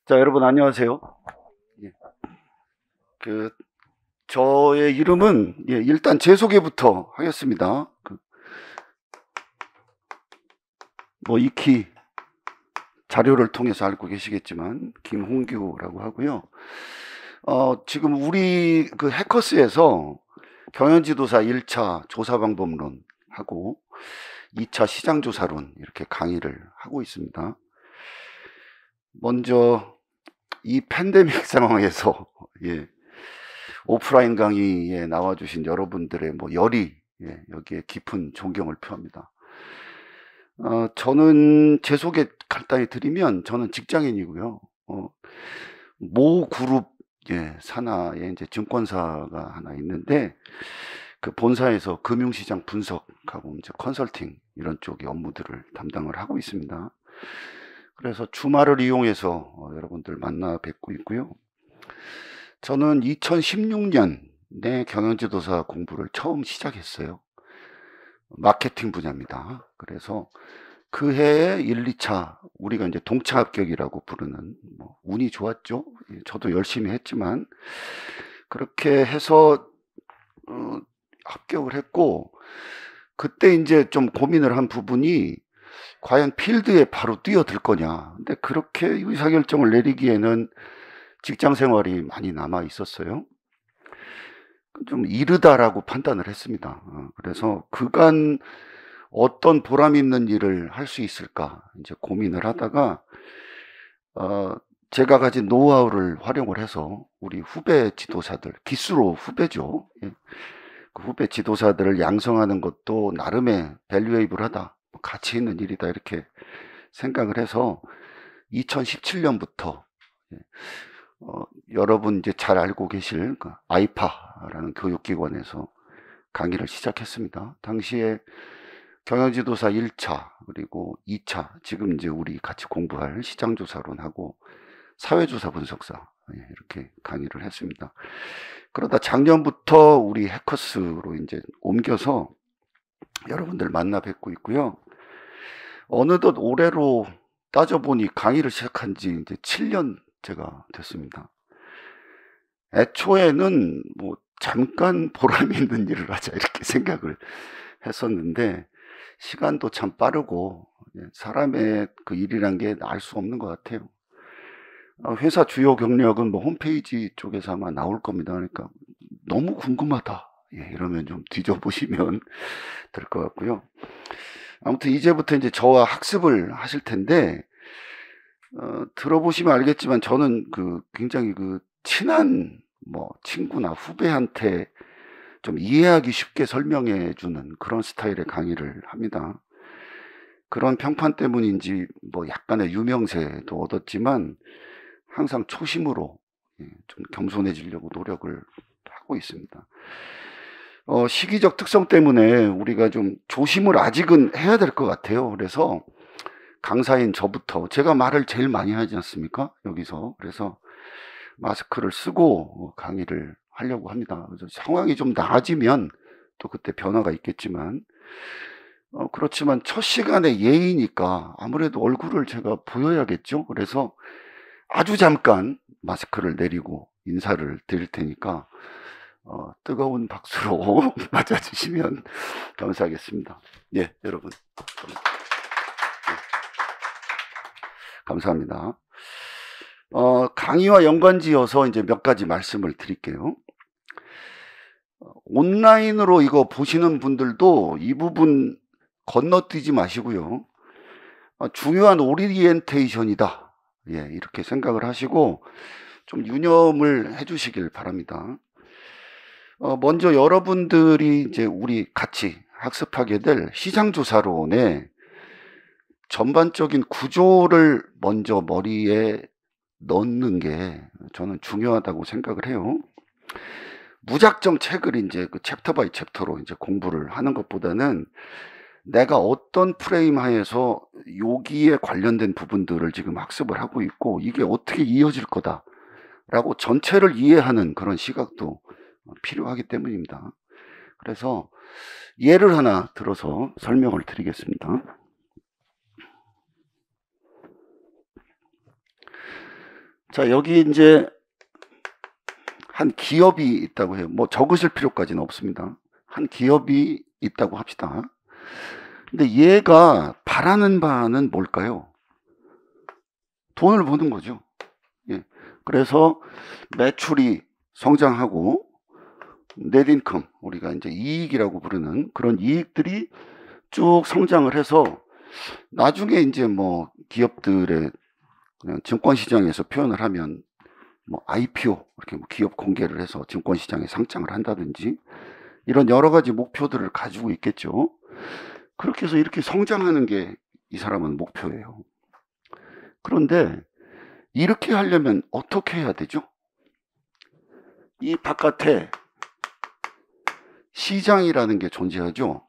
자, 여러분 안녕하세요. 예, 그 저의 이름은 일단 제 소개부터 하겠습니다. 뭐 익히 자료를 통해서 알고 계시겠지만 김홍규라고 하고요. 지금 우리 해커스에서 경연지도사 1차 조사방법론 하고 2차 시장조사론 이렇게 강의를 하고 있습니다. 먼저 이 팬데믹 상황에서 오프라인 강의에 나와주신 여러분들의 열의, 여기에 깊은 존경을 표합니다. 저는 제 소개 간단히 드리면 저는 직장인이고요. 모 그룹 산하에 이제 증권사가 하나 있는데 그 본사에서 금융시장 분석하고 이제 컨설팅 이런 쪽의 업무들을 담당을 하고 있습니다. 그래서 주말을 이용해서 여러분들 만나 뵙고 있고요. 저는 2016년에 경영지도사 공부를 처음 시작했어요. 마케팅 분야입니다. 그래서 그 해에 1, 2차 우리가 이제 동차 합격이라고 부르는 운이 좋았죠. 저도 열심히 했지만 그렇게 해서 합격을 했고 그때 이제 좀 고민을 한 부분이 과연 필드에 바로 뛰어들 거냐. 근데 그렇게 의사결정을 내리기에는 직장 생활이 많이 남아 있었어요. 좀 이르다라고 판단을 했습니다. 그래서 그간 어떤 보람 있는 일을 할 수 있을까 이제 고민을 하다가 제가 가진 노하우를 활용을 해서 우리 후배 지도사들, 기수로 후배죠. 그 후배 지도사들을 양성하는 것도 나름의 밸류에이블하다, 가치 있는 일이다 이렇게 생각을 해서 2017년부터 여러분 이제 잘 알고 계실 그 아이파라는 교육기관에서 강의를 시작했습니다. 당시에 경영지도사 1차 그리고 2차 지금 이제 우리 같이 공부할 시장조사론하고 사회조사 분석사 이렇게 강의를 했습니다. 그러다 작년부터 우리 해커스로 이제 옮겨서 여러분들 만나 뵙고 있고요. 어느덧 올해로 따져보니 강의를 시작한 지 이제 7년 제가 됐습니다. 애초에는 잠깐 보람 있는 일을 하자 이렇게 생각을 했었는데 시간도 참 빠르고 사람의 그 일이란 게 알 수 없는 것 같아요. 회사 주요 경력은 홈페이지 쪽에서 아마 나올 겁니다. 그러니까 너무 궁금하다 이러면 좀 뒤져보시면 될 것 같고요. 아무튼 이제부터 이제 저와 학습을 하실 텐데 들어보시면 알겠지만 저는 굉장히 친한 친구나 후배한테 좀 이해하기 쉽게 설명해 주는 그런 스타일의 강의를 합니다. 그런 평판 때문인지 약간의 유명세도 얻었지만 항상 초심으로 좀 겸손해지려고 노력을 하고 있습니다. 시기적 특성 때문에 우리가 좀 조심을 아직은 해야 될 것 같아요. 그래서 강사인 저부터 제가 말을 제일 많이 하지 않습니까? 여기서. 그래서 마스크를 쓰고 강의를 하려고 합니다. 그래서 상황이 좀 나아지면 또 그때 변화가 있겠지만 그렇지만 첫 시간에 예의니까 아무래도 얼굴을 제가 보여야겠죠. 그래서 아주 잠깐 마스크를 내리고 인사를 드릴 테니까 뜨거운 박수로 맞아주시면 감사하겠습니다. 여러분 감사합니다. 강의와 연관지어서 이제 몇 가지 말씀을 드릴게요. 온라인으로 이거 보시는 분들도 이 부분 건너뛰지 마시고요. 중요한 오리엔테이션이다. 이렇게 생각을 하시고 좀 유념을 해주시길 바랍니다. 먼저 여러분들이 이제 우리 같이 학습하게 될 시장조사론의 전반적인 구조를 먼저 머리에 넣는 게 저는 중요하다고 생각을 해요. 무작정 책을 이제 챕터 바이 챕터로 이제 공부를 하는 것보다는 내가 어떤 프레임 하에서 여기에 관련된 부분들을 지금 학습을 하고 있고 이게 어떻게 이어질 거다라고 전체를 이해하는 그런 시각도 필요하기 때문입니다. 그래서 예를 하나 들어서 설명을 드리겠습니다. 자, 여기 이제 한 기업이 있다고 해요. 뭐 적으실 필요까지는 없습니다. 한 기업이 있다고 합시다. 근데 얘가 바라는 바는 뭘까요? 돈을 버는 거죠. 예. 그래서 매출이 성장하고 넷인컴, 우리가 이제 이익이라고 부르는 그런 이익들이 쭉 성장을 해서 나중에 이제 뭐 기업들의 그냥 증권시장에서 표현을 하면 뭐 IPO, 이렇게 뭐 기업 공개를 해서 증권시장에 상장을 한다든지 이런 여러 가지 목표들을 가지고 있겠죠. 그렇게 해서 이렇게 성장하는 게 이 사람은 목표예요. 그런데 이렇게 하려면 어떻게 해야 되죠? 이 바깥에 시장이라는 게 존재하죠.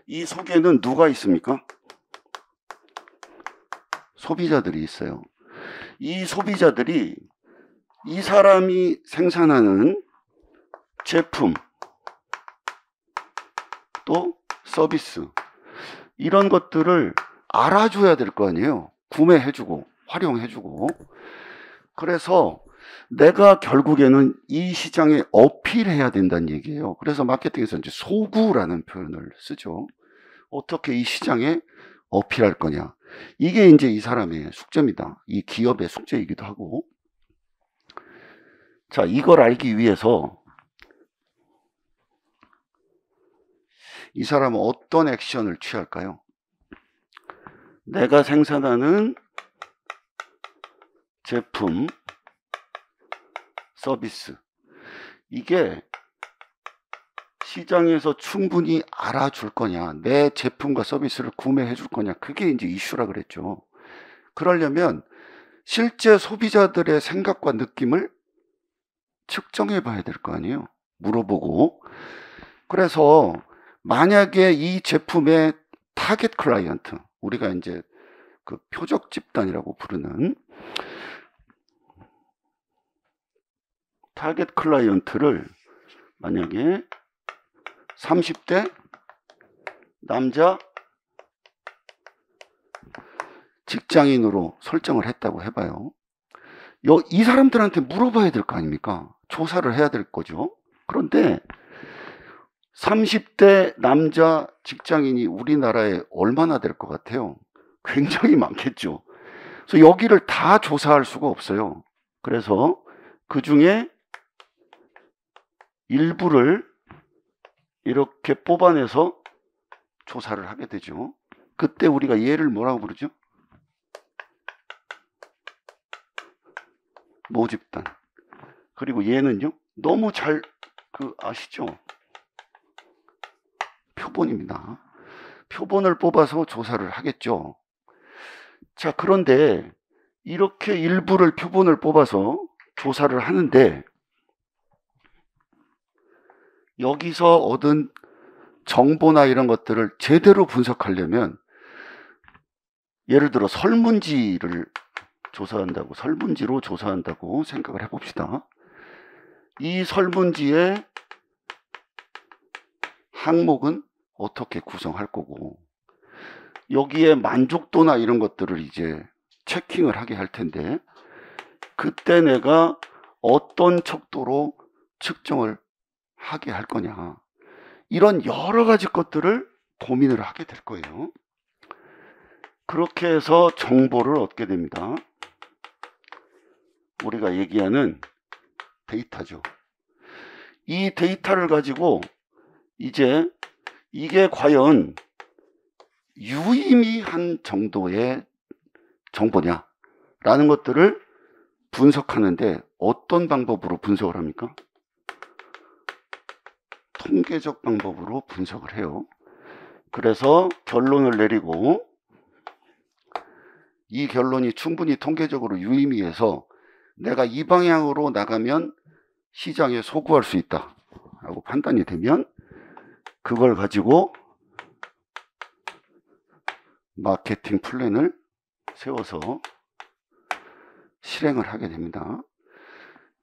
이 속에는 누가 있습니까? 소비자들이 있어요. 이 소비자들이 이 사람이 생산하는 제품, 또 서비스, 이런 것들을 알아줘야 될 거 아니에요. 구매해주고 활용해주고. 그래서 내가 결국에는 이 시장에 어필해야 된다는 얘기예요. 그래서 마케팅에서 이제 소구라는 표현을 쓰죠. 어떻게 이 시장에 어필할 거냐. 이게 이제 이 사람의 숙제입니다. 이 기업의 숙제이기도 하고. 자, 이걸 알기 위해서 이 사람은 어떤 액션을 취할까요? 내가 생산하는 제품, 서비스, 이게 시장에서 충분히 알아줄 거냐, 내 제품과 서비스를 구매해 줄 거냐, 그게 이제 이슈라 그랬죠. 그러려면 실제 소비자들의 생각과 느낌을 측정해 봐야 될 거 아니에요. 물어보고. 그래서 만약에 이 제품의 타겟 클라이언트, 우리가 이제 그 표적 집단이라고 부르는 타겟 클라이언트를 만약에 30대 남자 직장인으로 설정을 했다고 해봐요. 이 사람들한테 물어봐야 될 거 아닙니까? 조사를 해야 될 거죠. 그런데 30대 남자 직장인이 우리나라에 얼마나 될 것 같아요? 굉장히 많겠죠. 그래서 여기를 다 조사할 수가 없어요. 그래서 그 중에 일부를 이렇게 뽑아내서 조사를 하게 되죠. 그때 우리가 얘를 뭐라고 부르죠? 모집단. 그리고 얘는요, 너무 잘 아시죠? 표본입니다. 표본을 뽑아서 조사를 하겠죠. 자, 그런데 이렇게 일부를 표본을 뽑아서 조사를 하는데 여기서 얻은 정보나 이런 것들을 제대로 분석하려면 예를 들어 설문지를 조사한다고, 설문지로 조사한다고 생각을 해봅시다. 이 설문지의 항목은 어떻게 구성할 거고, 여기에 만족도나 이런 것들을 이제 체킹을 하게 할 텐데, 그때 내가 어떤 척도로 측정을 하게 할 거냐, 이런 여러 가지 것들을 고민을 하게 될 거예요. 그렇게 해서 정보를 얻게 됩니다. 우리가 얘기하는 데이터죠. 이 데이터를 가지고 이제 이게 과연 유의미한 정도의 정보냐 라는 것들을 분석하는데 어떤 방법으로 분석을 합니까? 통계적 방법으로 분석을 해요. 그래서 결론을 내리고 이 결론이 충분히 통계적으로 유의미해서 내가 이 방향으로 나가면 시장에 소구할 수 있다 라고 판단이 되면 그걸 가지고 마케팅 플랜을 세워서 실행을 하게 됩니다.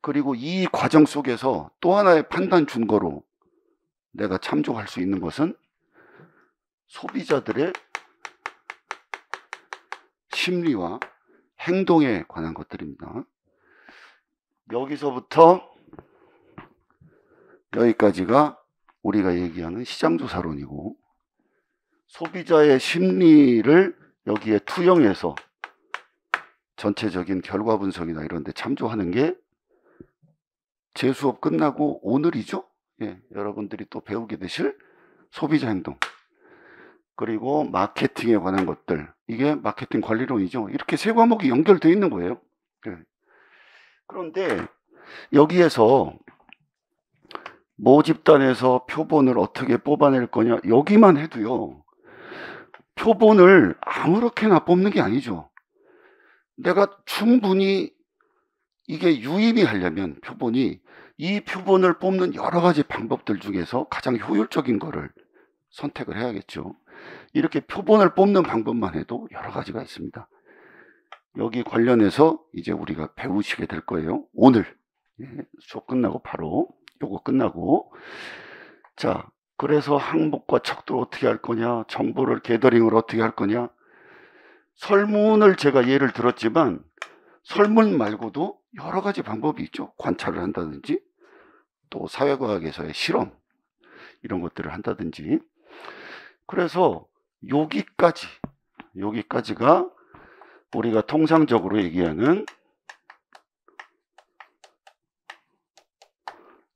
그리고 이 과정 속에서 또 하나의 판단 준거로 내가 참조할 수 있는 것은 소비자들의 심리와 행동에 관한 것들입니다. 여기서부터 여기까지가 우리가 얘기하는 시장조사론이고, 소비자의 심리를 여기에 투영해서 전체적인 결과 분석이나 이런 데 참조하는 게 제 수업 끝나고 오늘이죠. 여러분들이 또 배우게 되실 소비자 행동, 그리고 마케팅에 관한 것들, 이게 마케팅 관리론이죠. 이렇게 세 과목이 연결되어 있는 거예요. 그런데 여기에서 모집단에서 표본을 어떻게 뽑아낼 거냐, 여기만 해도요, 표본을 아무렇게나 뽑는 게 아니죠. 내가 충분히 이게 유의미 하려면 표본이, 이 표본을 뽑는 여러 가지 방법들 중에서 가장 효율적인 거를 선택을 해야겠죠. 이렇게 표본을 뽑는 방법만 해도 여러 가지가 있습니다. 여기 관련해서 이제 우리가 배우시게 될 거예요. 오늘 수업 끝나고 바로 요거 끝나고. 자, 그래서 항목과 척도를 어떻게 할 거냐, 정보를 게더링을 어떻게 할 거냐. 설문을 제가 예를 들었지만 설문 말고도 여러 가지 방법이 있죠. 관찰을 한다든지, 또 사회과학에서의 실험, 이런 것들을 한다든지. 그래서 여기까지가 우리가 통상적으로 얘기하는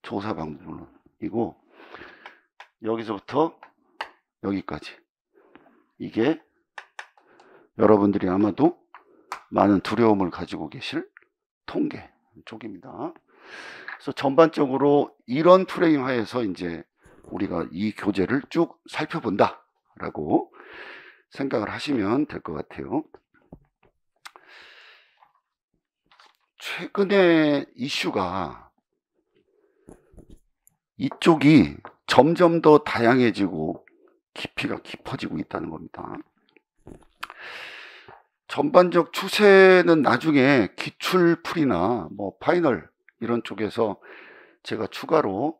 조사 방법론이고, 여기서부터 여기까지, 이게 여러분들이 아마도 많은 두려움을 가지고 계실 통계 쪽입니다. 그래서 전반적으로 이런 프레임 하에서 이제 우리가 이 교재를 쭉 살펴본다라고 생각을 하시면 될 것 같아요. 최근에 이슈가 이쪽이 점점 더 다양해지고 깊이가 깊어지고 있다는 겁니다. 전반적 추세는 나중에 기출풀이나 뭐 파이널 이런 쪽에서 제가 추가로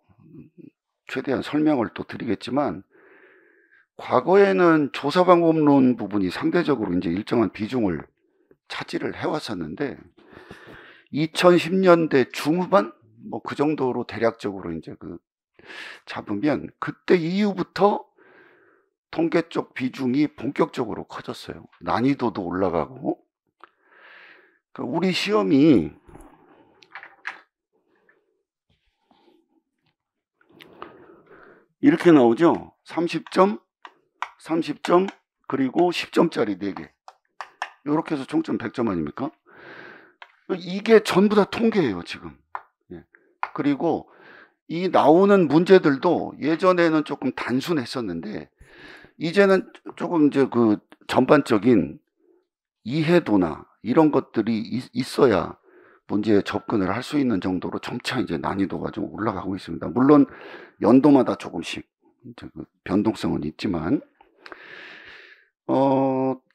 최대한 설명을 또 드리겠지만, 과거에는 조사 방법론 부분이 상대적으로 이제 일정한 비중을 차지를 해왔었는데, 2010년대 중후반 뭐 그 정도로 대략적으로 이제 잡으면, 그때 이후부터 통계 쪽 비중이 본격적으로 커졌어요. 난이도도 올라가고. 우리 시험이 이렇게 나오죠. 30점, 30점, 그리고 10점짜리 4개. 이렇게 해서 총점 100점 아닙니까? 이게 전부 다 통계예요, 지금. 그리고 이 나오는 문제들도 예전에는 조금 단순했었는데, 이제는 조금 이제 전반적인 이해도나 이런 것들이 있어야 문제에 접근을 할 수 있는 정도로 점차 이제 난이도가 좀 올라가고 있습니다. 물론 연도마다 조금씩 이제 변동성은 있지만,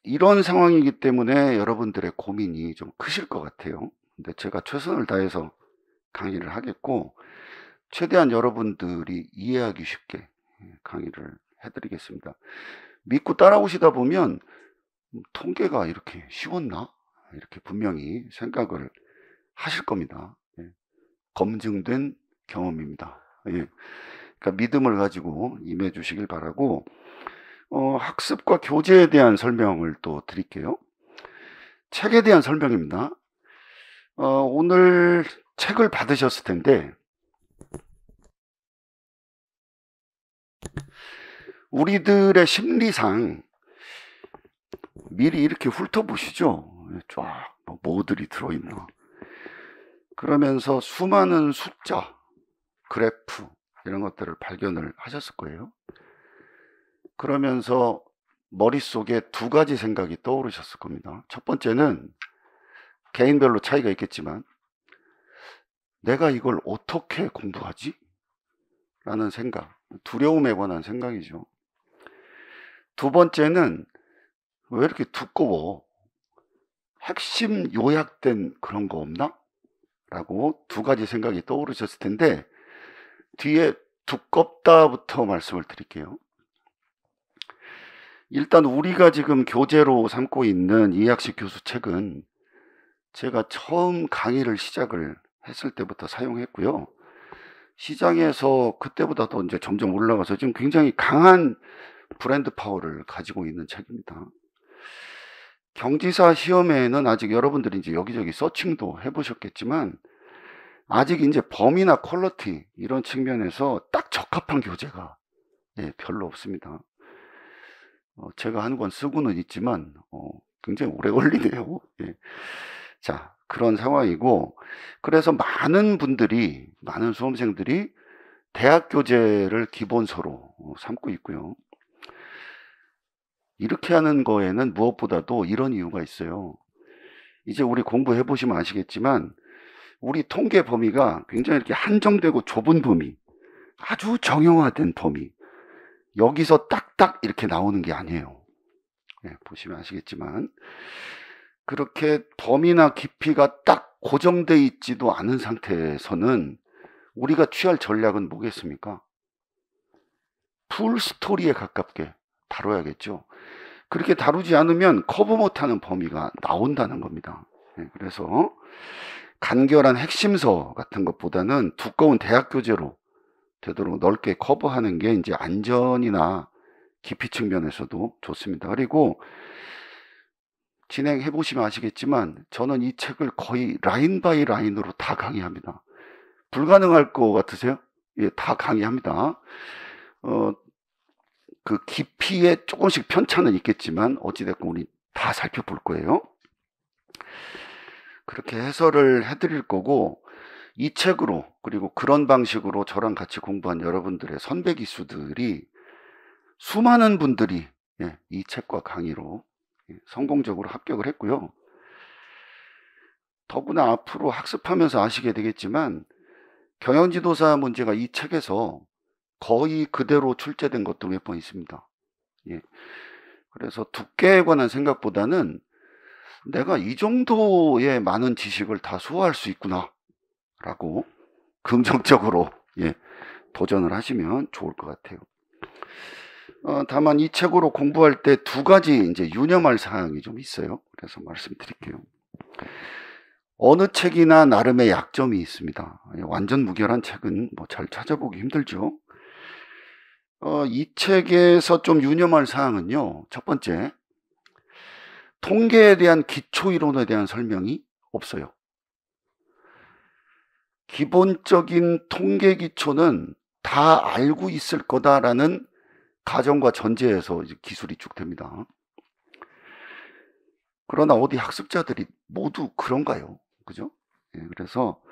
이런 상황이기 때문에 여러분들의 고민이 좀 크실 것 같아요. 근데 제가 최선을 다해서 강의를 하겠고, 최대한 여러분들이 이해하기 쉽게 강의를 해드리겠습니다. 믿고 따라오시다 보면 통계가 이렇게 쉬웠나? 이렇게 분명히 생각을 하실 겁니다. 검증된 경험입니다. 그러니까 믿음을 가지고 임해 주시길 바라고, 학습과 교재에 대한 설명을 또 드릴게요. 책에 대한 설명입니다. 오늘 책을 받으셨을 텐데, 우리들의 심리상 미리 이렇게 훑어보시죠. 쫙 뭐들이 들어있나. 그러면서 수많은 숫자, 그래프 이런 것들을 발견을 하셨을 거예요. 그러면서 머릿속에 두 가지 생각이 떠오르셨을 겁니다. 첫 번째는 개인별로 차이가 있겠지만, 내가 이걸 어떻게 공부하지? 라는 생각, 두려움에 관한 생각이죠. 두 번째는 왜 이렇게 두꺼워? 핵심 요약된 그런 거 없나? 라고 두 가지 생각이 떠오르셨을 텐데, 뒤에 두껍다부터 말씀을 드릴게요. 일단 우리가 지금 교재로 삼고 있는 이학식 교수 책은 제가 처음 강의를 시작을 했을 때부터 사용했고요. 시장에서 그때보다도 이제 점점 올라가서 지금 굉장히 강한 브랜드 파워를 가지고 있는 책입니다. 경지사 시험에는 아직 여러분들이 이제 여기저기 서칭도 해보셨겠지만 아직 이제 범위나 퀄리티 이런 측면에서 딱 적합한 교재가 별로 없습니다. 제가 한 권 쓰고는 있지만 굉장히 오래 걸리네요. 자, 그런 상황이고, 그래서 많은 수험생들이 대학 교재를 기본서로 삼고 있고요. 이렇게 하는 거에는 무엇보다도 이런 이유가 있어요. 이제 우리 공부해 보시면 아시겠지만 우리 통계 범위가 굉장히 이렇게 한정되고 좁은 범위, 아주 정형화된 범위, 여기서 딱딱 이렇게 나오는 게 아니에요. 보시면 아시겠지만 그렇게 범위나 깊이가 딱 고정되어 있지도 않은 상태에서는 우리가 취할 전략은 뭐겠습니까? 풀 스토리에 가깝게 다뤄야겠죠. 그렇게 다루지 않으면 커버 못하는 범위가 나온다는 겁니다. 그래서 간결한 핵심서 같은 것보다는 두꺼운 대학 교재로 되도록 넓게 커버하는 게 이제 안전이나 깊이 측면에서도 좋습니다. 그리고 진행해 보시면 아시겠지만 저는 이 책을 거의 라인 바이 라인으로 다 강의합니다. 불가능할 것 같으세요? 다 강의합니다. 그 깊이에 조금씩 편차는 있겠지만 어찌됐건 우리 다 살펴볼 거예요. 그렇게 해설을 해드릴 거고, 이 책으로 그리고 그런 방식으로 저랑 같이 공부한 여러분들의 선배 기수들이 수많은 분들이 이 책과 강의로 성공적으로 합격을 했고요. 더구나 앞으로 학습하면서 아시게 되겠지만 경영지도사 문제가 이 책에서 거의 그대로 출제된 것도 몇 번 있습니다. 그래서 두께에 관한 생각보다는 내가 이 정도의 많은 지식을 다 소화할 수 있구나 라고 긍정적으로 도전을 하시면 좋을 것 같아요. 다만 이 책으로 공부할 때 두 가지 이제 유념할 사항이 좀 있어요. 그래서 말씀드릴게요. 어느 책이나 나름의 약점이 있습니다. 완전 무결한 책은 뭐 잘 찾아보기 힘들죠. 이 책에서 좀 유념할 사항은요, 첫 번째, 통계에 대한 기초 이론에 대한 설명이 없어요. 기본적인 통계 기초는 다 알고 있을 거다라는 가정과 전제에서 이제 기술이 쭉 됩니다. 그러나 어디 학습자들이 모두 그런가요? 그죠? 그래서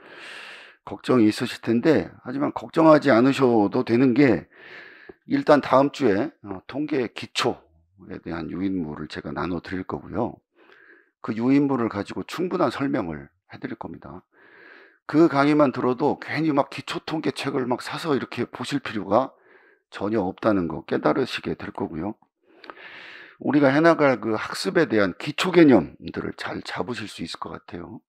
걱정이 있으실 텐데, 하지만 걱정하지 않으셔도 되는 게, 일단 다음 주에 통계 기초에 대한 유인물을 제가 나눠 드릴 거고요. 그 유인물을 가지고 충분한 설명을 해드릴 겁니다. 그 강의만 들어도 괜히 막 기초 통계 책을 막 사서 이렇게 보실 필요가 전혀 없다는 거 깨달으시게 될 거고요. 우리가 해나갈 그 학습에 대한 기초 개념들을 잘 잡으실 수 있을 것 같아요.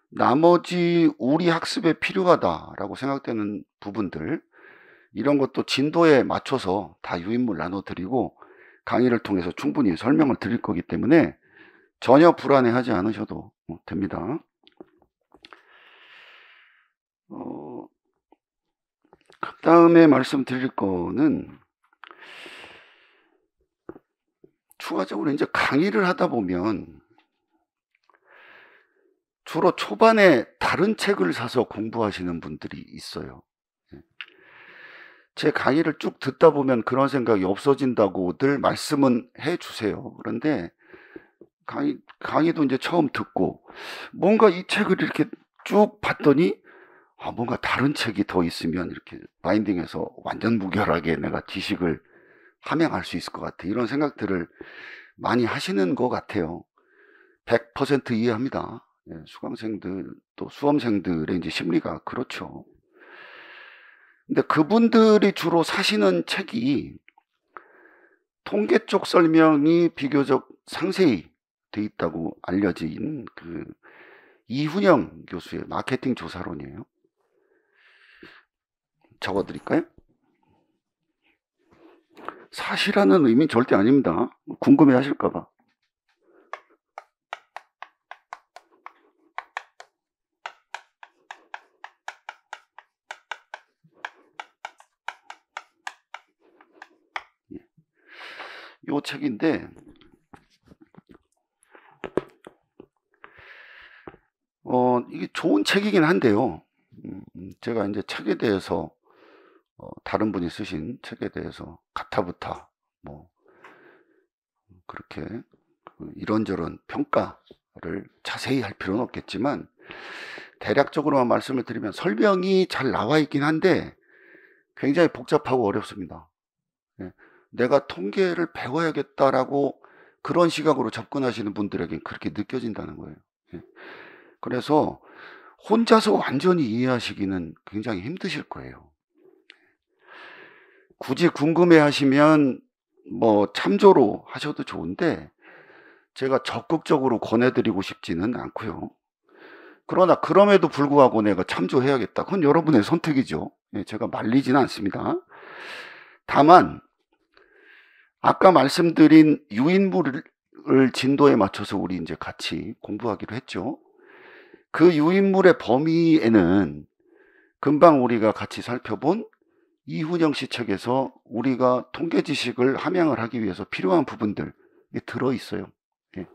나머지 우리 학습에 필요하다라고 생각되는 부분들, 이런 것도 진도에 맞춰서 다 유인물 나눠드리고 강의를 통해서 충분히 설명을 드릴 거기 때문에 전혀 불안해하지 않으셔도 됩니다. 그 다음에 말씀드릴 거는 추가적으로 이제 강의를 하다 보면 주로 초반에 다른 책을 사서 공부하시는 분들이 있어요. 제 강의를 쭉 듣다 보면 그런 생각이 없어진다고들 말씀은 해 주세요. 그런데 강의도 이제 처음 듣고 뭔가 이 책을 이렇게 쭉 봤더니 뭔가 다른 책이 더 있으면 이렇게 바인딩해서 완전 무결하게 내가 지식을 함양할 수 있을 것 같아. 이런 생각들을 많이 하시는 것 같아요. 100% 이해합니다. 수강생들 또 수험생들의 이제 심리가 그렇죠. 근데 그분들이 주로 사시는 책이 통계 쪽 설명이 비교적 상세히 돼 있다고 알려진 그 이훈영 교수의 마케팅 조사론이에요. 적어드릴까요? 사실하는 의미는 절대 아닙니다. 궁금해 하실까봐. 요 책인데, 이게 좋은 책이긴 한데요. 제가 이제 책에 대해서, 다른 분이 쓰신 책에 대해서 가타부타, 뭐, 그렇게 이런저런 평가를 자세히 할 필요는 없겠지만, 대략적으로만 말씀을 드리면 설명이 잘 나와 있긴 한데, 굉장히 복잡하고 어렵습니다. 예. 내가 통계를 배워야겠다라고 그런 시각으로 접근하시는 분들에겐 그렇게 느껴진다는 거예요. 예. 그래서 혼자서 완전히 이해하시기는 굉장히 힘드실 거예요. 굳이 궁금해 하시면 뭐 참조로 하셔도 좋은데, 제가 적극적으로 권해드리고 싶지는 않고요. 그러나 그럼에도 불구하고 내가 참조해야겠다, 그건 여러분의 선택이죠. 예, 제가 말리지는 않습니다. 다만 아까 말씀드린 유인물을 진도에 맞춰서 우리 이제 같이 공부하기로 했죠. 그 유인물의 범위에는 금방 우리가 같이 살펴본 이훈영 씨 책에서 우리가 통계 지식을 함양을 하기 위해서 필요한 부분들이 들어있어요. 예.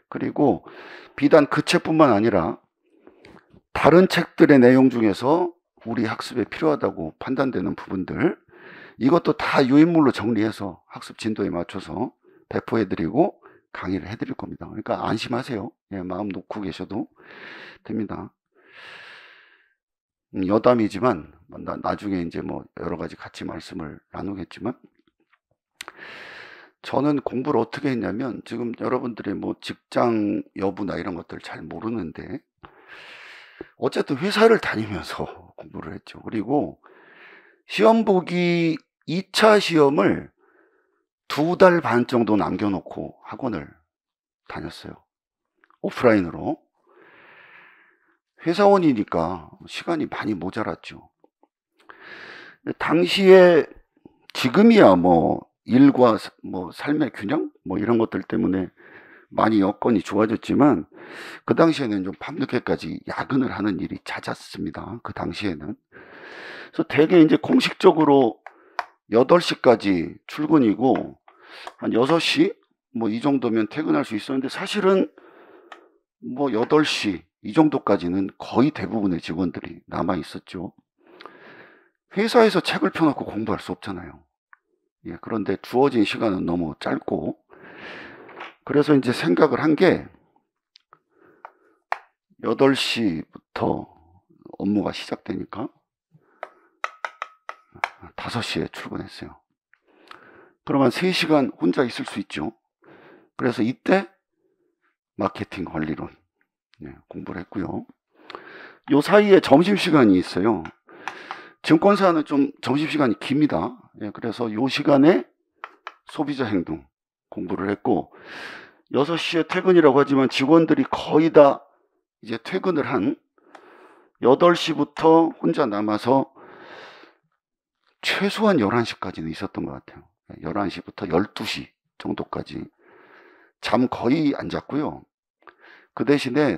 그리고 비단 그 책뿐만 아니라 다른 책들의 내용 중에서 우리 학습에 필요하다고 판단되는 부분들, 이것도 다 유인물로 정리해서 학습 진도에 맞춰서 배포해드리고 강의를 해드릴 겁니다. 그러니까 안심하세요. 예, 마음 놓고 계셔도 됩니다. 여담이지만 나중에 이제 뭐 여러 가지 같이 말씀을 나누겠지만, 저는 공부를 어떻게 했냐면, 지금 여러분들이 뭐 직장 여부나 이런 것들 잘 모르는데 어쨌든 회사를 다니면서 공부를 했죠. 그리고 시험 보기 2차 시험을 2달 반 정도 남겨놓고 학원을 다녔어요. 오프라인으로. 회사원이니까 시간이 많이 모자랐죠. 당시에, 지금이야 뭐 일과 뭐 삶의 균형 뭐 이런 것들 때문에 많이 여건이 좋아졌지만, 그 당시에는 좀 밤늦게까지 야근을 하는 일이 잦았습니다. 그 당시에는. 그래서 대개 이제 공식적으로 8시까지 출근이고 한 6시 뭐 이 정도면 퇴근할 수 있었는데, 사실은 뭐 8시 이 정도까지는 거의 대부분의 직원들이 남아 있었죠. 회사에서 책을 펴놓고 공부할 수 없잖아요. 예, 그런데 주어진 시간은 너무 짧고, 그래서 이제 생각을 한 게, 8시부터 업무가 시작되니까 5시에 출근했어요. 그러면 3시간 혼자 있을 수 있죠. 그래서 이때 마케팅 관리론 공부를 했고요. 요 사이에 점심시간이 있어요. 증권사는 좀 점심시간이 깁니다. 그래서 요 시간에 소비자 행동 공부를 했고, 6시에 퇴근이라고 하지만 직원들이 거의 다 이제 퇴근을 한 8시부터 혼자 남아서 최소한 11시까지는 있었던 것 같아요. 11시부터 12시 정도까지 잠 거의 안 잤고요. 그 대신에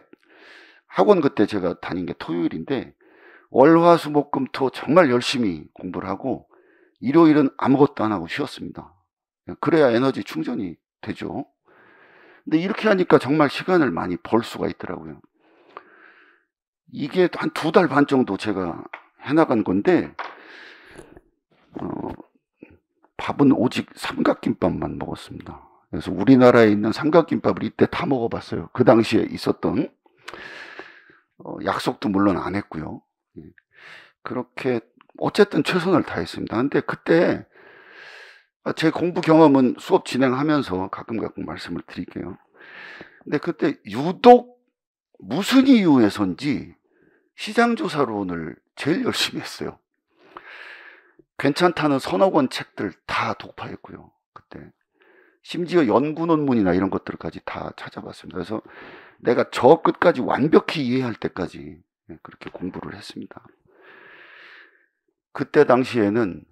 학원, 그때 제가 다닌 게 토요일인데 월화수목금토 정말 열심히 공부를 하고, 일요일은 아무것도 안 하고 쉬었습니다. 그래야 에너지 충전이 되죠. 근데 이렇게 하니까 정말 시간을 많이 벌 수가 있더라고요. 이게 한 2달 반 정도 제가 해나간 건데, 밥은 오직 삼각김밥만 먹었습니다. 그래서 우리나라에 있는 삼각김밥을 이때 다 먹어봤어요. 그 당시에 있었던, 약속도 물론 안 했고요. 그렇게 어쨌든 최선을 다했습니다. 근데 그때 제 공부 경험은 수업 진행하면서 가끔 말씀을 드릴게요. 근데 그때 유독 무슨 이유에선지 시장조사론을 제일 열심히 했어요. 괜찮다는 서너 권 책들 다 독파했고요. 그때 심지어 연구 논문이나 이런 것들까지 다 찾아봤습니다. 그래서 내가 저 끝까지 완벽히 이해할 때까지 그렇게 공부를 했습니다. 그때 당시에는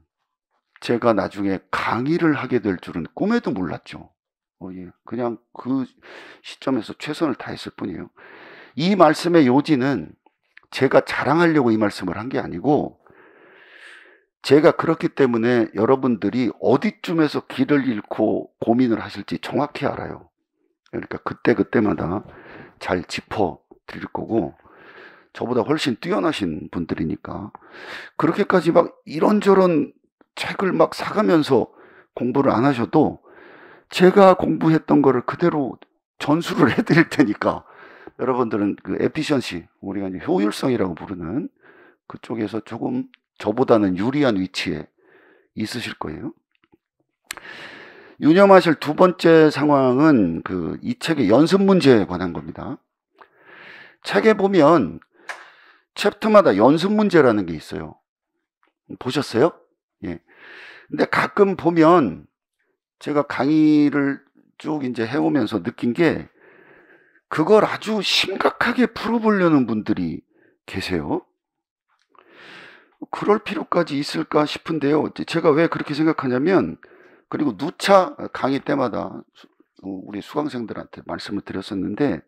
제가 나중에 강의를 하게 될 줄은 꿈에도 몰랐죠. 그냥 그 시점에서 최선을 다했을 뿐이에요. 이 말씀의 요지는 제가 자랑하려고 이 말씀을 한 게 아니고, 제가 그렇기 때문에 여러분들이 어디쯤에서 길을 잃고 고민을 하실지 정확히 알아요. 그러니까 그때그때마다 잘 짚어 드릴 거고, 저보다 훨씬 뛰어나신 분들이니까 그렇게까지 막 이런저런 책을 막 사가면서 공부를 안 하셔도 제가 공부했던 거를 그대로 전수를 해드릴 테니까 여러분들은 그 에피션시, 우리가 이제 효율성이라고 부르는 그쪽에서 조금 저보다는 유리한 위치에 있으실 거예요. 유념하실 두 번째 상황은 이 책의 연습 문제에 관한 겁니다. 책에 보면 챕터마다 연습 문제라는 게 있어요. 보셨어요? 예. 근데 가끔 보면 제가 강의를 쭉 이제 해오면서 느낀 게 그걸 아주 심각하게 풀어보려는 분들이 계세요. 그럴 필요까지 있을까 싶은데요. 제가 왜 그렇게 생각하냐면, 그리고 누차 강의 때마다 우리 수강생들한테 말씀을 드렸었는데,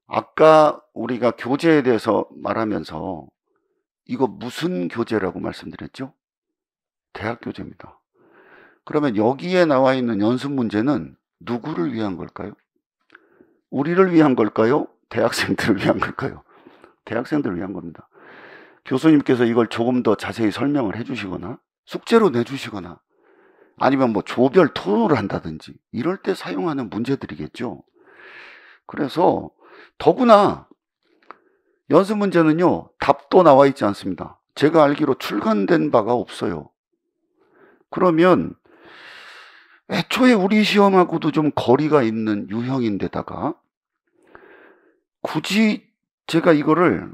아까 우리가 교재에 대해서 말하면서 이거 무슨 교재라고 말씀드렸죠? 대학 교재입니다. 그러면 여기에 나와 있는 연습 문제는 누구를 위한 걸까요? 우리를 위한 걸까요? 대학생들을 위한 걸까요? 대학생들을 위한 겁니다. 교수님께서 이걸 조금 더 자세히 설명을 해주시거나 숙제로 내주시거나 아니면 뭐 조별 토론을 한다든지 이럴 때 사용하는 문제들이겠죠. 그래서 더구나 연습 문제는요, 답도 나와 있지 않습니다. 제가 알기로 출간된 바가 없어요. 그러면 애초에 우리 시험하고도 좀 거리가 있는 유형인데다가 굳이 제가 이거를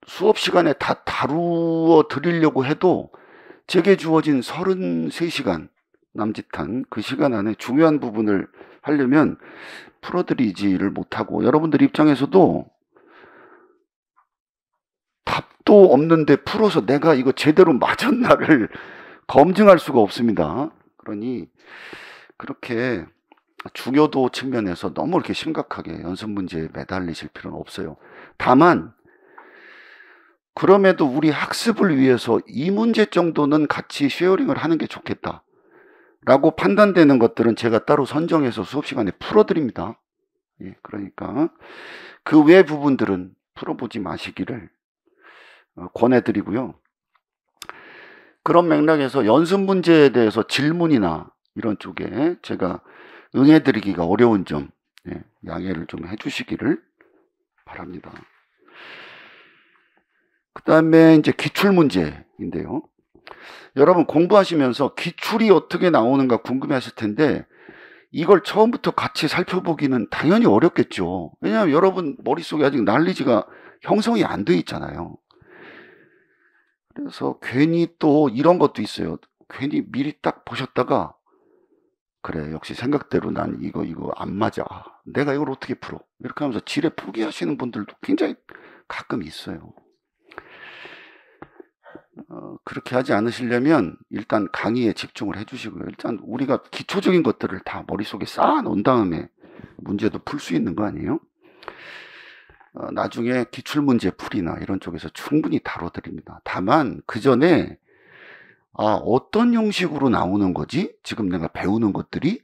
수업 시간에 다 다루어 드리려고 해도 제게 주어진 33시간 남짓한 그 시간 안에 중요한 부분을 하려면 풀어드리지를 못하고, 여러분들 입장에서도 답도 없는데 풀어서 내가 이거 제대로 맞았나를 검증할 수가 없습니다. 그러니 그렇게 중요도 측면에서 너무 이렇게 심각하게 연습 문제에 매달리실 필요는 없어요. 다만 그럼에도 우리 학습을 위해서 이 문제 정도는 같이 쉐어링을 하는 게 좋겠다 라고 판단되는 것들은 제가 따로 선정해서 수업 시간에 풀어드립니다. 예, 그러니까 그 외 부분들은 풀어보지 마시기를 권해드리고요. 그런 맥락에서 연습 문제에 대해서 질문이나 이런 쪽에 제가 응해드리기가 어려운 점, 양해를 좀 해주시기를 바랍니다. 그 다음에 이제 기출 문제인데요. 여러분 공부하시면서 기출이 어떻게 나오는가 궁금해 하실 텐데, 이걸 처음부터 같이 살펴보기는 당연히 어렵겠죠. 왜냐하면 여러분 머릿속에 아직 난리지가 형성이 안 돼 있잖아요. 그래서 괜히 또 이런 것도 있어요. 괜히 미리 딱 보셨다가 그래, 역시 생각대로 난 이거 안 맞아. 내가 이걸 어떻게 풀어? 이렇게 하면서 지레 포기하시는 분들도 굉장히 가끔 있어요. 그렇게 하지 않으시려면 일단 강의에 집중을 해주시고요. 일단 우리가 기초적인 것들을 다 머릿속에 쌓아 놓은 다음에 문제도 풀 수 있는 거 아니에요? 나중에 기출문제 풀이나 이런 쪽에서 충분히 다뤄드립니다. 다만 그 전에 어떤 형식으로 나오는 거지? 지금 내가 배우는 것들이?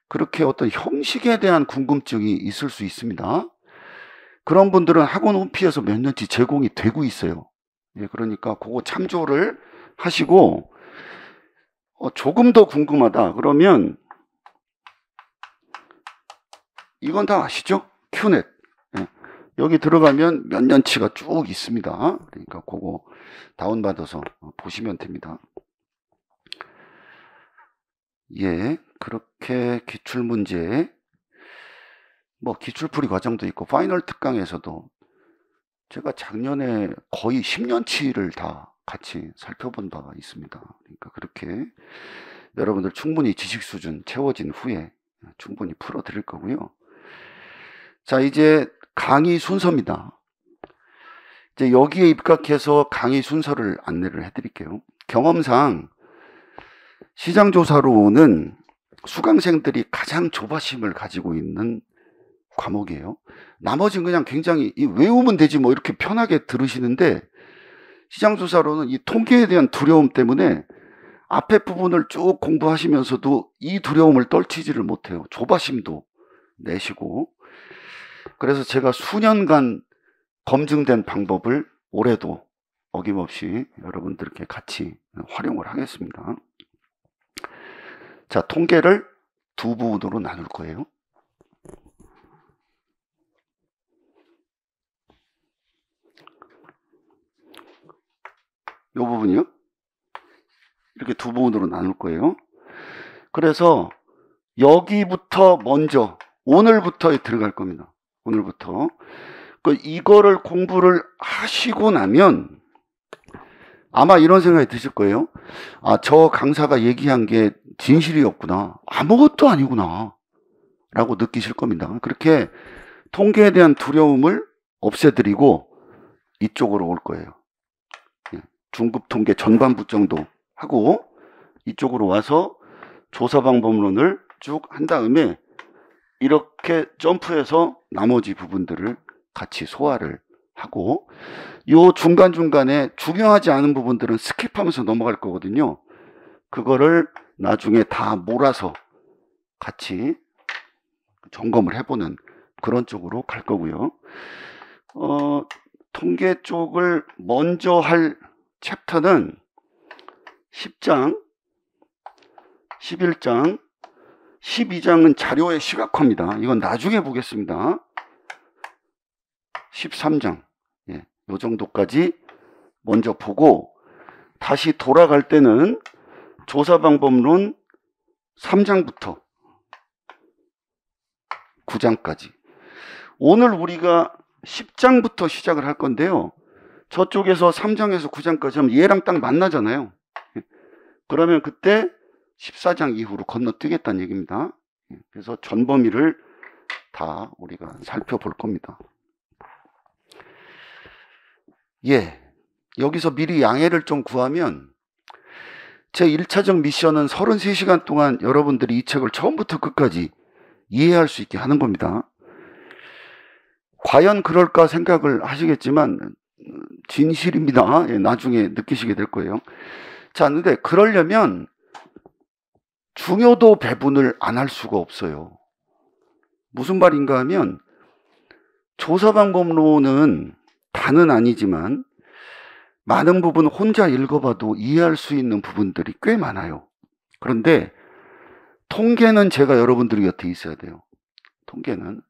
그렇게 어떤 형식에 대한 궁금증이 있을 수 있습니다. 그런 분들은 학원 홈피에서 몇 년치 제공이 되고 있어요. 예, 그러니까 그거 참조를 하시고, 조금 더 궁금하다 그러면 이건 다 아시죠? 큐넷. 예, 여기 들어가면 몇 년치가 쭉 있습니다. 그러니까 그거 다운받아서 보시면 됩니다. 예, 그렇게 기출문제, 뭐 기출풀이 과정도 있고 파이널 특강에서도 제가 작년에 거의 10년치를 다 같이 살펴본 바가 있습니다. 그러니까 그렇게 여러분들 충분히 지식 수준 채워진 후에 충분히 풀어드릴 거고요. 자, 이제 강의 순서입니다. 이제 여기에 입각해서 강의 순서를 안내를 해드릴게요. 경험상 시장조사로는 수강생들이 가장 조바심을 가지고 있는 과목이에요. 나머지는 그냥 굉장히 외우면 되지 뭐 이렇게 편하게 들으시는데, 시장조사로는 이 통계에 대한 두려움 때문에 앞에 부분을 쭉 공부하시면서도 이 두려움을 떨치지를 못해요. 조바심도 내시고. 그래서 제가 수년간 검증된 방법을 올해도 어김없이 여러분들께 같이 활용을 하겠습니다. 자, 통계를 두 부분으로 나눌 거예요. 이 부분이요. 이렇게 두 부분으로 나눌 거예요. 그래서 여기부터 먼저 오늘부터 들어갈 겁니다. 오늘부터. 이거를 공부를 하시고 나면 아마 이런 생각이 드실 거예요. 아, 저 강사가 얘기한 게 진실이었구나. 아무것도 아니구나. 라고 느끼실 겁니다. 그렇게 통계에 대한 두려움을 없애드리고 이쪽으로 올 거예요. 중급 통계 전반부 정도 하고 이쪽으로 와서 조사 방법론을 쭉 한 다음에 이렇게 점프해서 나머지 부분들을 같이 소화를 하고 요 중간중간에 중요하지 않은 부분들은 스킵하면서 넘어갈 거거든요. 그거를 나중에 다 몰아서 같이 점검을 해보는 그런 쪽으로 갈 거고요. 통계 쪽을 먼저 할 챕터는 10장, 11장, 12장은 자료의 시각화입니다. 이건 나중에 보겠습니다. 13장, 요 정도까지 먼저 보고 다시 돌아갈 때는 조사방법론 3장부터 9장까지. 오늘 우리가 10장부터 시작을 할 건데요. 저쪽에서 3장에서 9장까지 하면 얘랑 딱 만나잖아요. 그러면 그때 14장 이후로 건너뛰겠다는 얘기입니다. 그래서 전 범위를 다 우리가 살펴볼 겁니다. 여기서 미리 양해를 좀 구하면 제 1차적 미션은 33시간 동안 여러분들이 이 책을 처음부터 끝까지 이해할 수 있게 하는 겁니다. 과연 그럴까 생각을 하시겠지만 진실입니다. 나중에 느끼시게 될 거예요. 자, 근데 그러려면 중요도 배분을 안 할 수가 없어요. 무슨 말인가 하면 조사방법론은 다는 아니지만 많은 부분 혼자 읽어봐도 이해할 수 있는 부분들이 꽤 많아요. 그런데 통계는 제가 여러분들 곁에 있어야 돼요. 통계는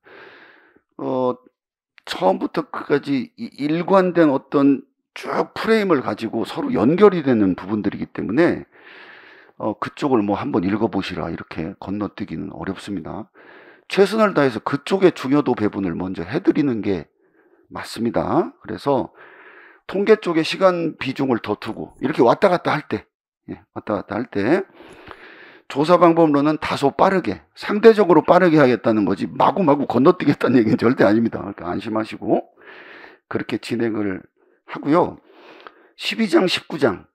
처음부터 끝까지 일관된 어떤 쭉 프레임을 가지고 서로 연결이 되는 부분들이기 때문에 그쪽을 뭐 한번 읽어보시라 이렇게 건너뛰기는 어렵습니다. 최선을 다해서 그쪽의 중요도 배분을 먼저 해드리는 게 맞습니다. 그래서 통계 쪽에 시간 비중을 더 두고 이렇게 왔다 갔다 할 때 조사방법론은 다소 빠르게, 상대적으로 빠르게 하겠다는 거지 마구마구 건너뛰겠다는 얘기는 절대 아닙니다. 그러니까 안심하시고 그렇게 진행을 하고요. 12장, 19장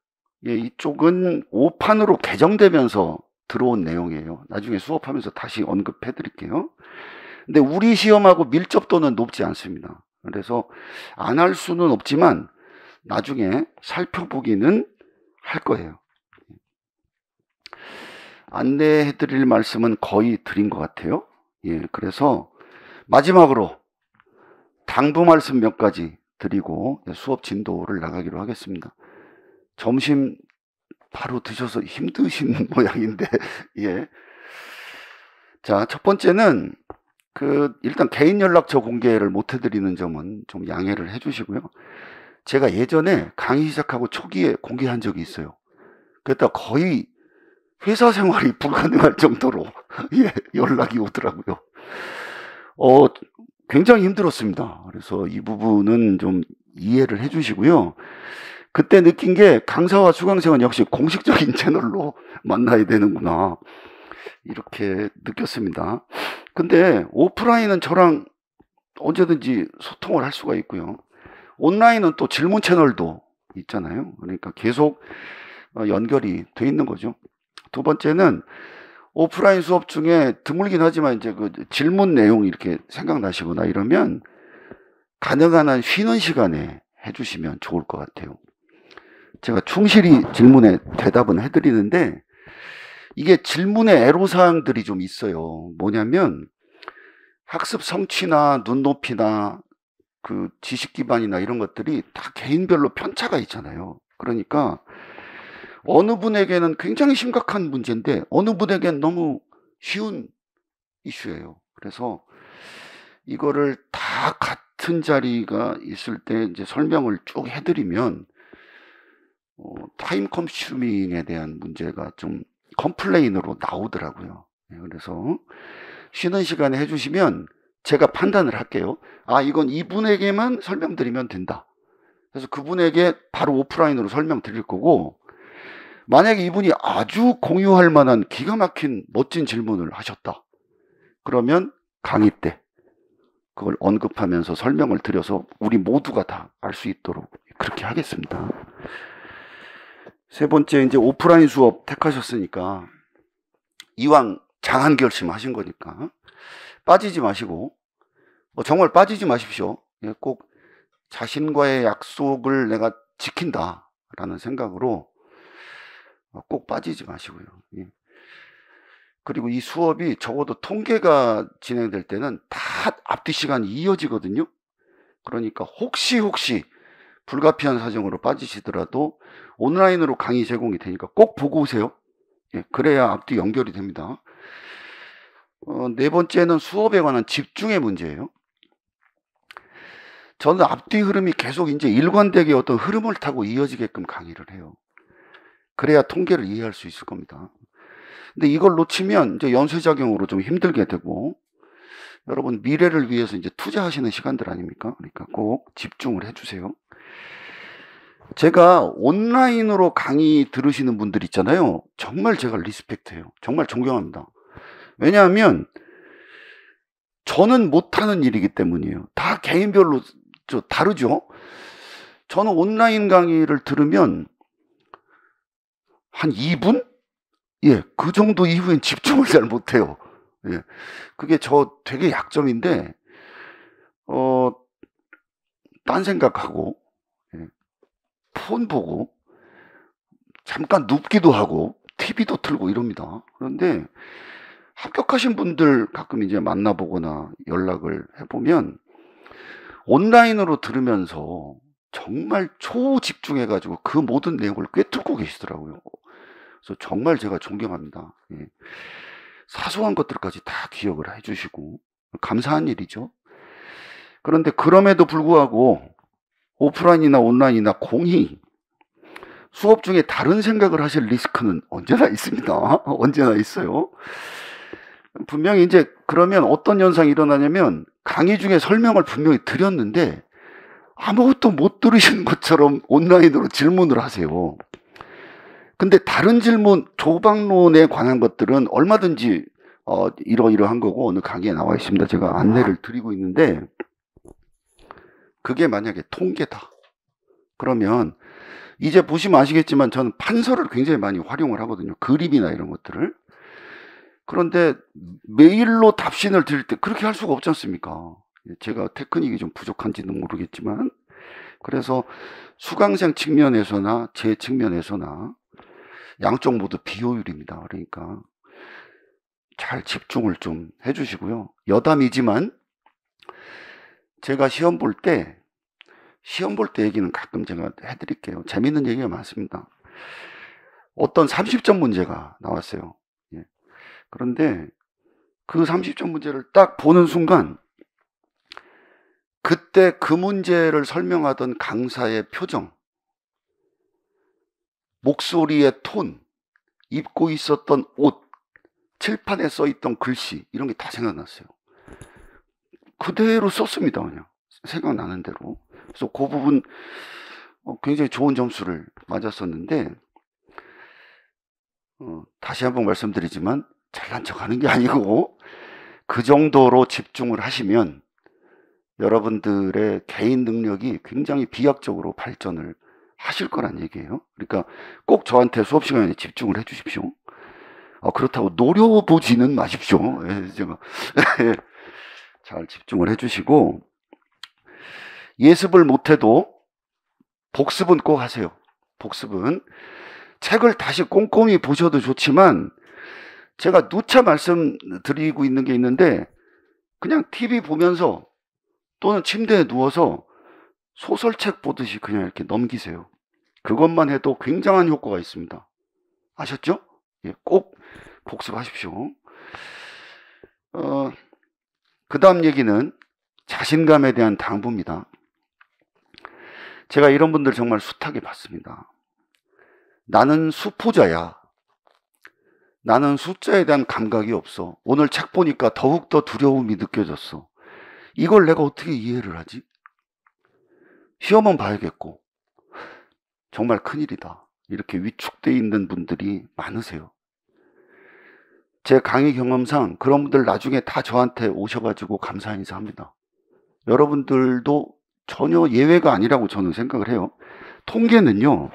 이쪽은 5판으로 개정되면서 들어온 내용이에요. 나중에 수업하면서 다시 언급해 드릴게요. 근데 우리 시험하고 밀접도는 높지 않습니다. 그래서 안 할 수는 없지만 나중에 살펴보기는 할 거예요. 안내해 드릴 말씀은 거의 드린 것 같아요. 그래서 마지막으로 당부 말씀 몇 가지 드리고 수업 진도를 나가기로 하겠습니다. 점심 바로 드셔서 힘드신 모양인데, 자, 첫 번째는 일단 개인 연락처 공개를 못 해드리는 점은 좀 양해를 해주시고요. 제가 예전에 강의 시작하고 초기에 공개한 적이 있어요. 그랬다가 거의 회사 생활이 불가능할 정도로 연락이 오더라고요. 굉장히 힘들었습니다. 그래서 이 부분은 좀 이해를 해주시고요. 그때 느낀 게 강사와 수강생은 역시 공식적인 채널로 만나야 되는구나 이렇게 느꼈습니다. 근데 오프라인은 저랑 언제든지 소통을 할 수가 있고요. 온라인은 또 질문 채널도 있잖아요. 그러니까 계속 연결이 돼 있는 거죠. 두 번째는 오프라인 수업 중에 드물긴 하지만 이제 그 질문 내용 이렇게 생각나시거나 이러면 가능한 한 쉬는 시간에 해주시면 좋을 것 같아요. 제가 충실히 질문에 대답은 해드리는데, 이게 질문의 애로사항들이 좀 있어요. 뭐냐면 학습 성취나 눈높이나 그 지식 기반이나 이런 것들이 다 개인별로 편차가 있잖아요. 그러니까 어느 분에게는 굉장히 심각한 문제인데 어느 분에게는 너무 쉬운 이슈예요. 그래서 이거를 다 같은 자리가 있을 때 이제 설명을 쭉 해드리면 타임 컨슈밍에 대한 문제가 좀 컴플레인으로 나오더라고요. 그래서 쉬는 시간에 해주시면 제가 판단을 할게요. 아, 이건 이분에게만 설명드리면 된다. 그래서 그분에게 바로 오프라인으로 설명드릴 거고, 만약에 이분이 아주 공유할 만한 기가 막힌 멋진 질문을 하셨다. 그러면 강의 때 그걸 언급하면서 설명을 드려서 우리 모두가 다 알 수 있도록 그렇게 하겠습니다. 세 번째, 이제 오프라인 수업 택하셨으니까 이왕 장한 결심하신 거니까 빠지지 마시고, 정말 빠지지 마십시오. 꼭 자신과의 약속을 내가 지킨다라는 생각으로 꼭 빠지지 마시고요. 그리고 이 수업이 적어도 통계가 진행될 때는 다 앞뒤 시간이 이어지거든요. 그러니까 혹시 불가피한 사정으로 빠지시더라도 온라인으로 강의 제공이 되니까 꼭 보고 오세요. 그래야 앞뒤 연결이 됩니다. 네 번째는 수업에 관한 집중의 문제예요. 저는 앞뒤 흐름이 계속 이제 일관되게 어떤 흐름을 타고 이어지게끔 강의를 해요. 그래야 통계를 이해할 수 있을 겁니다. 근데 이걸 놓치면 이제 연쇄작용으로 좀 힘들게 되고, 여러분 미래를 위해서 이제 투자하시는 시간들 아닙니까? 그러니까 꼭 집중을 해주세요. 제가 온라인으로 강의 들으시는 분들 있잖아요. 정말 제가 리스펙트해요. 정말 존경합니다. 왜냐하면 저는 못하는 일이기 때문이에요. 다 개인별로 다르죠. 저는 온라인 강의를 들으면 한 2분? 그 정도 이후엔 집중을 잘 못해요. 그게 저 되게 약점인데, 딴 생각하고, 폰 보고, 잠깐 눕기도 하고, TV도 틀고 이럽니다. 그런데 합격하신 분들 가끔 이제 만나보거나 연락을 해보면 온라인으로 들으면서 정말 초집중해가지고 그 모든 내용을 꿰뚫고 계시더라고요. 그래서 정말 제가 존경합니다. 사소한 것들까지 다 기억을 해주시고 감사한 일이죠. 그런데 그럼에도 불구하고 오프라인이나 온라인이나 공히 수업 중에 다른 생각을 하실 리스크는 언제나 있습니다. 언제나 있어요. 분명히 이제 그러면 어떤 현상이 일어나냐면 강의 중에 설명을 분명히 드렸는데 아무것도 못 들으시는 것처럼 온라인으로 질문을 하세요. 근데 다른 질문, 조방론에 관한 것들은 얼마든지 이러이러한 거고 어느 강의에 나와 있습니다. 제가 안내를 드리고 있는데 그게 만약에 통계다. 그러면 이제 보시면 아시겠지만 저는 판서를 굉장히 많이 활용을 하거든요. 그림이나 이런 것들을. 그런데 메일로 답신을 드릴 때 그렇게 할 수가 없지 않습니까? 제가 테크닉이 좀 부족한지는 모르겠지만, 그래서 수강생 측면에서나 제 측면에서나 양쪽 모두 비효율입니다. 그러니까 잘 집중을 좀 해주시고요. 여담이지만 제가 시험 볼 때 얘기는 가끔 제가 해드릴게요. 재밌는 얘기가 많습니다. 어떤 30점 문제가 나왔어요. 그런데 그 30점 문제를 딱 보는 순간 그때 그 문제를 설명하던 강사의 표정, 목소리의 톤, 입고 있었던 옷, 칠판에 써있던 글씨 이런 게 다 생각났어요. 그대로 썼습니다. 그냥 생각나는 대로. 그래서 그 부분 굉장히 좋은 점수를 맞았었는데 다시 한번 말씀드리지만 잘난 척하는 게 아니고 그 정도로 집중을 하시면 여러분들의 개인 능력이 굉장히 비약적으로 발전을 하실 거란 얘기예요. 그러니까 꼭 저한테 수업 시간에 집중을 해 주십시오. 그렇다고 노려보지는 마십시오. 제가 잘 집중을 해 주시고, 예습을 못해도 복습은 꼭 하세요. 복습은. 책을 다시 꼼꼼히 보셔도 좋지만 제가 누차 말씀드리고 있는 게 있는데 그냥 TV 보면서 또는 침대에 누워서 소설책 보듯이 그냥 이렇게 넘기세요. 그것만 해도 굉장한 효과가 있습니다. 아셨죠? 예, 꼭 복습하십시오. 그 다음 얘기는 자신감에 대한 당부입니다. 제가 이런 분들 정말 숱하게 봤습니다. 나는 수포자야. 나는 숫자에 대한 감각이 없어. 오늘 책 보니까 더욱더 두려움이 느껴졌어. 이걸 내가 어떻게 이해를 하지? 시험은 봐야겠고. 정말 큰일이다. 이렇게 위축되어 있는 분들이 많으세요. 제 강의 경험상 그런 분들 나중에 다 저한테 오셔가지고 감사 인사합니다. 여러분들도 전혀 예외가 아니라고 저는 생각을 해요. 통계는요,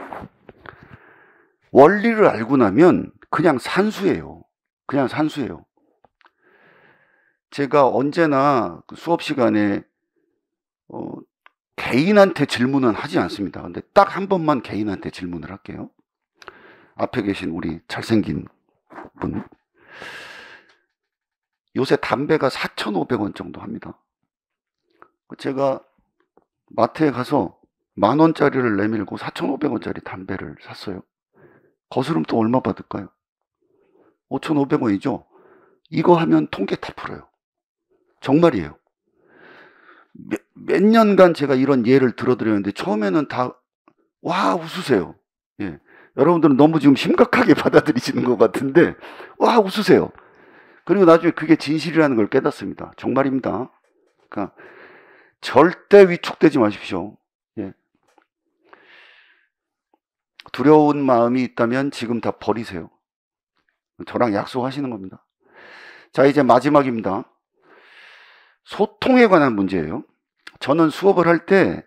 원리를 알고 나면 그냥 산수예요. 그냥 산수예요. 제가 언제나 수업 시간에 개인한테 질문은 하지 않습니다. 근데 딱 한 번만 개인한테 질문을 할게요. 앞에 계신 우리 잘생긴 분. 요새 담배가 4,500원 정도 합니다. 제가 마트에 가서 10,000원짜리를 내밀고 4,500원짜리 담배를 샀어요. 거스름 또 얼마 받을까요? 5,500원이죠? 이거 하면 통계 다 풀어요. 정말이에요. 몇 년간 제가 이런 예를 들어드렸는데 처음에는 다 와 웃으세요. 예. 여러분들은 너무 지금 심각하게 받아들이시는 것 같은데 와 웃으세요. 그리고 나중에 그게 진실이라는 걸 깨닫습니다. 정말입니다. 그러니까 절대 위축되지 마십시오. 예. 두려운 마음이 있다면 지금 다 버리세요. 저랑 약속하시는 겁니다. 자, 이제 마지막입니다. 소통에 관한 문제예요. 저는 수업을 할 때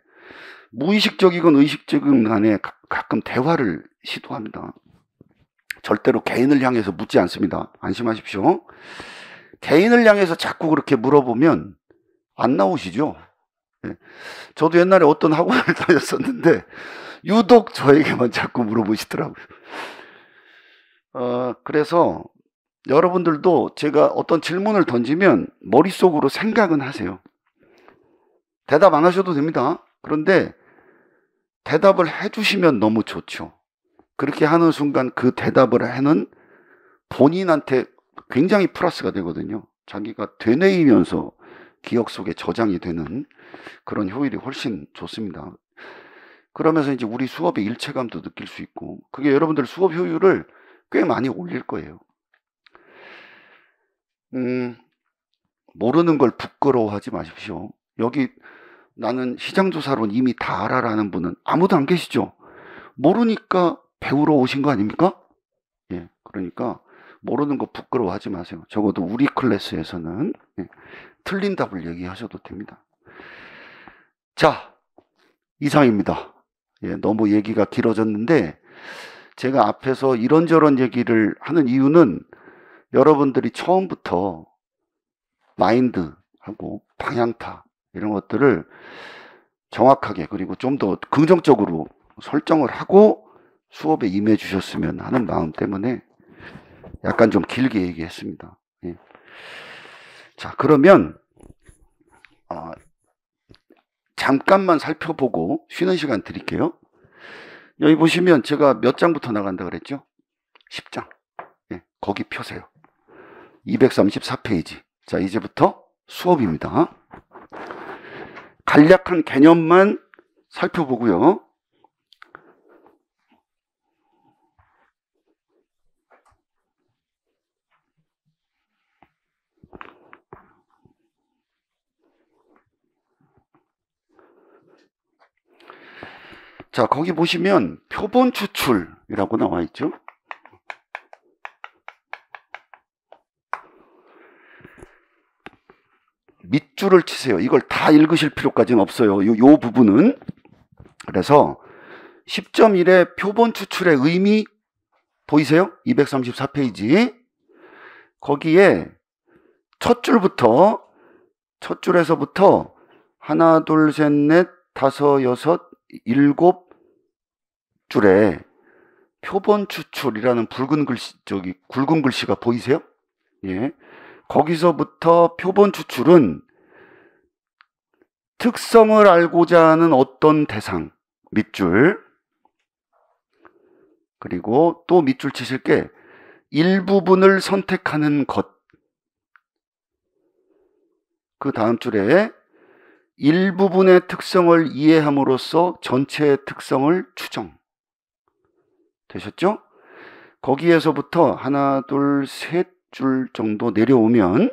무의식적이건 의식적이건 간에 가끔 대화를 시도합니다. 절대로 개인을 향해서 묻지 않습니다. 안심하십시오. 개인을 향해서 자꾸 그렇게 물어보면 안 나오시죠? 예. 저도 옛날에 어떤 학원을 다녔었는데 유독 저에게만 자꾸 물어보시더라고요. 그래서 여러분들도 제가 어떤 질문을 던지면 머릿속으로 생각은 하세요. 대답 안 하셔도 됩니다. 그런데 대답을 해주시면 너무 좋죠. 그렇게 하는 순간 그 대답을 하는 본인한테 굉장히 플러스가 되거든요. 자기가 되뇌이면서 기억 속에 저장이 되는 그런 효율이 훨씬 좋습니다. 그러면서 이제 우리 수업의 일체감도 느낄 수 있고 그게 여러분들 수업 효율을 꽤 많이 올릴 거예요. 모르는 걸 부끄러워하지 마십시오. 여기 나는 시장조사론 이미 다 알아라는 분은 아무도 안 계시죠? 모르니까 배우러 오신 거 아닙니까? 예, 그러니까 모르는 거 부끄러워하지 마세요. 적어도 우리 클래스에서는 틀린 답을 얘기하셔도 됩니다. 자, 이상입니다. 예, 너무 얘기가 길어졌는데 제가 앞에서 이런저런 얘기를 하는 이유는 여러분들이 처음부터 마인드하고 방향타 이런 것들을 정확하게 그리고 좀 더 긍정적으로 설정을 하고 수업에 임해 주셨으면 하는 마음 때문에 약간 좀 길게 얘기했습니다. 예. 자, 그러면 잠깐만 살펴보고 쉬는 시간 드릴게요. 여기 보시면 제가 몇 장부터 나간다 그랬죠? 10장. 예, 거기 펴세요. 234페이지. 자, 이제부터 수업입니다. 간략한 개념만 살펴보고요. 자, 거기 보시면 표본 추출이라고 나와 있죠. 밑줄을 치세요. 이걸 다 읽으실 필요까지는 없어요. 요 부분은. 그래서 10.1의 표본 추출의 의미 보이세요? 234페이지. 거기에 첫 줄에서부터 하나, 둘, 셋, 넷, 다섯, 여섯, 일곱, 밑줄에 표본 추출이라는 붉은 글씨가 보이세요? 예. 거기서부터 표본 추출은 특성을 알고자 하는 어떤 대상, 밑줄, 그리고 또 밑줄 치실 게 일부분을 선택하는 것, 그 다음 줄에 일부분의 특성을 이해함으로써 전체의 특성을 추정. 되셨죠? 거기에서부터 하나, 둘, 셋 줄 정도 내려오면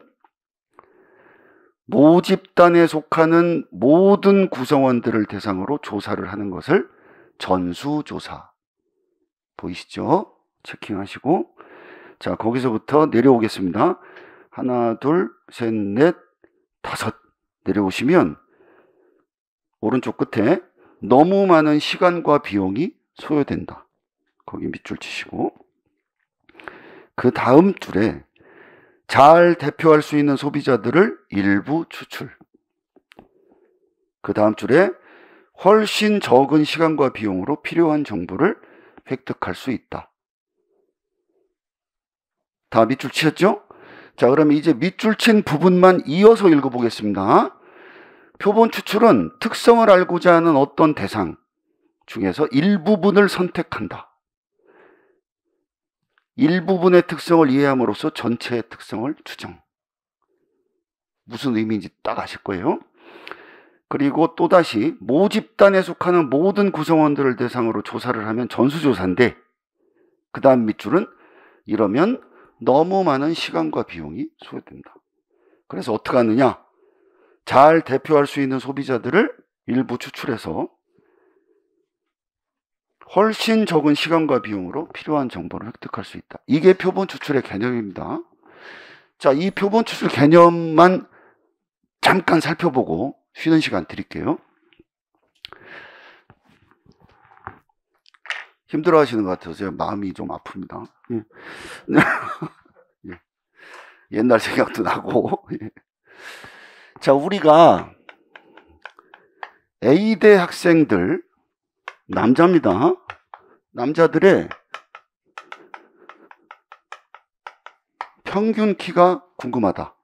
모집단에 속하는 모든 구성원들을 대상으로 조사를 하는 것을 전수조사. 보이시죠? 체킹하시고. 자, 거기서부터 내려오겠습니다. 하나, 둘, 셋, 넷, 다섯. 내려오시면 오른쪽 끝에 너무 많은 시간과 비용이 소요된다. 거기 밑줄 치시고. 그 다음 줄에 잘 대표할 수 있는 소비자들을 일부 추출. 그 다음 줄에 훨씬 적은 시간과 비용으로 필요한 정보를 획득할 수 있다. 다 밑줄 치셨죠? 자, 그러면 이제 밑줄 친 부분만 이어서 읽어보겠습니다. 표본 추출은 특성을 알고자 하는 어떤 대상 중에서 일부분을 선택한다. 일부분의 특성을 이해함으로써 전체의 특성을 추정. 무슨 의미인지 딱 아실 거예요. 그리고 또다시 모집단에 속하는 모든 구성원들을 대상으로 조사를 하면 전수조사인데, 그 다음 밑줄은 이러면 너무 많은 시간과 비용이 소요된다. 그래서 어떻게 하느냐? 잘 대표할 수 있는 소비자들을 일부 추출해서 훨씬 적은 시간과 비용으로 필요한 정보를 획득할 수 있다. 이게 표본 추출의 개념입니다. 자, 이 표본 추출 개념만 잠깐 살펴보고 쉬는 시간 드릴게요. 힘들어 하시는 것 같아서 제가 마음이 좀 아픕니다. 예. 예. 옛날 생각도 나고. 예. 자, 우리가 A대 학생들, 남자입니다. 남자들의 평균 키가 궁금하다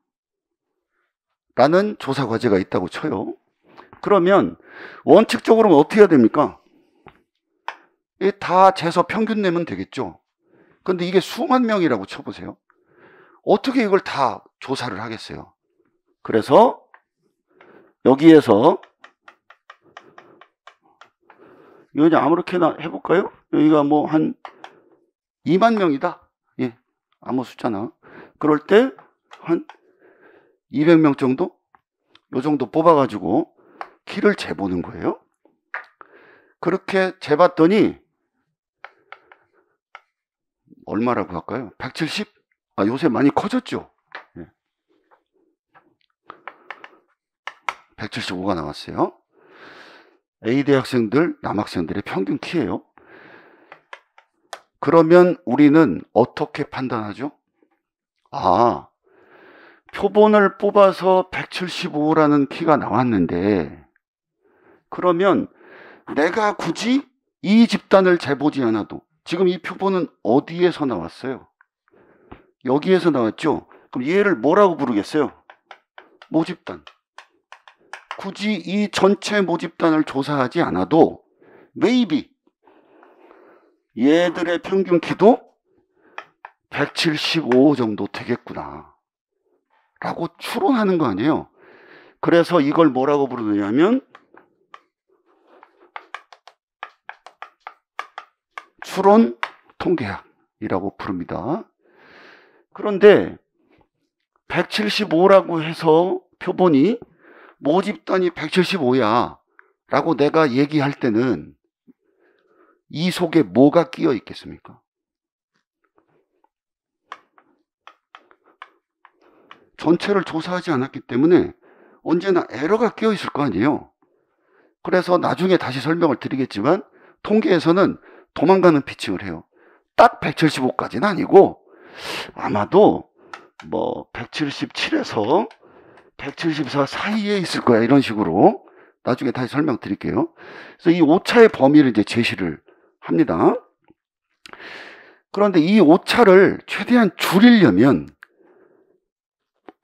라는 조사 과제가 있다고 쳐요. 그러면 원칙적으로는 어떻게 해야 됩니까? 다 재서 평균 내면 되겠죠. 근데 이게 수만 명이라고 쳐보세요. 어떻게 이걸 다 조사를 하겠어요? 그래서 여기에서 이거 그냥 아무렇게나 해볼까요? 여기가 뭐 한 2만 명이다. 예, 아무 숫자나. 그럴 때 한 200명 정도? 요 정도 뽑아가지고 키를 재보는 거예요. 그렇게 재봤더니 얼마라고 할까요? 170? 아, 요새 많이 커졌죠? 예. 175가 나왔어요. A대 학생들, 남학생들의 평균 키예요. 그러면 우리는 어떻게 판단하죠? 아, 표본을 뽑아서 175라는 키가 나왔는데, 그러면 내가 굳이 이 집단을 재보지 않아도, 지금 이 표본은 어디에서 나왔어요? 여기에서 나왔죠? 그럼 얘를 뭐라고 부르겠어요? 모집단. 굳이 이 전체 모집단을 조사하지 않아도 maybe 얘들의 평균 키도 175 정도 되겠구나 라고 추론하는 거 아니에요. 그래서 이걸 뭐라고 부르느냐면 추론 통계학이라고 부릅니다. 그런데 175라고 해서 표본이 모집단이 175야 라고 내가 얘기할 때는 이 속에 뭐가 끼어 있겠습니까? 전체를 조사하지 않았기 때문에 언제나 에러가 끼어 있을 거 아니에요. 그래서 나중에 다시 설명을 드리겠지만 통계에서는 도망가는 피칭을 해요. 딱 175까지는 아니고 아마도 뭐 177에서 174 사이에 있을 거야, 이런 식으로 나중에 다시 설명드릴게요. 그래서 이 오차의 범위를 이제 제시를 합니다. 그런데 이 오차를 최대한 줄이려면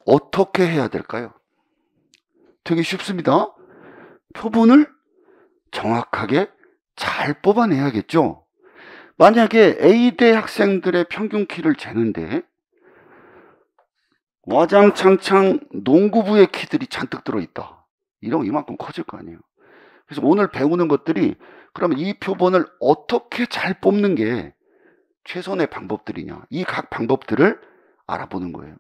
어떻게 해야 될까요? 되게 쉽습니다. 표본을 정확하게 잘 뽑아내야겠죠. 만약에 A대 학생들의 평균 키를 재는데 와장창창 농구부의 키들이 잔뜩 들어있다. 이러면 이만큼 커질 거 아니에요. 그래서 오늘 배우는 것들이 그러면 이 표본을 어떻게 잘 뽑는 게 최선의 방법들이냐. 이 각 방법들을 알아보는 거예요.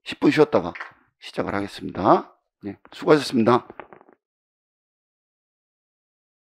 10분 쉬었다가 시작을 하겠습니다. 네, 수고하셨습니다.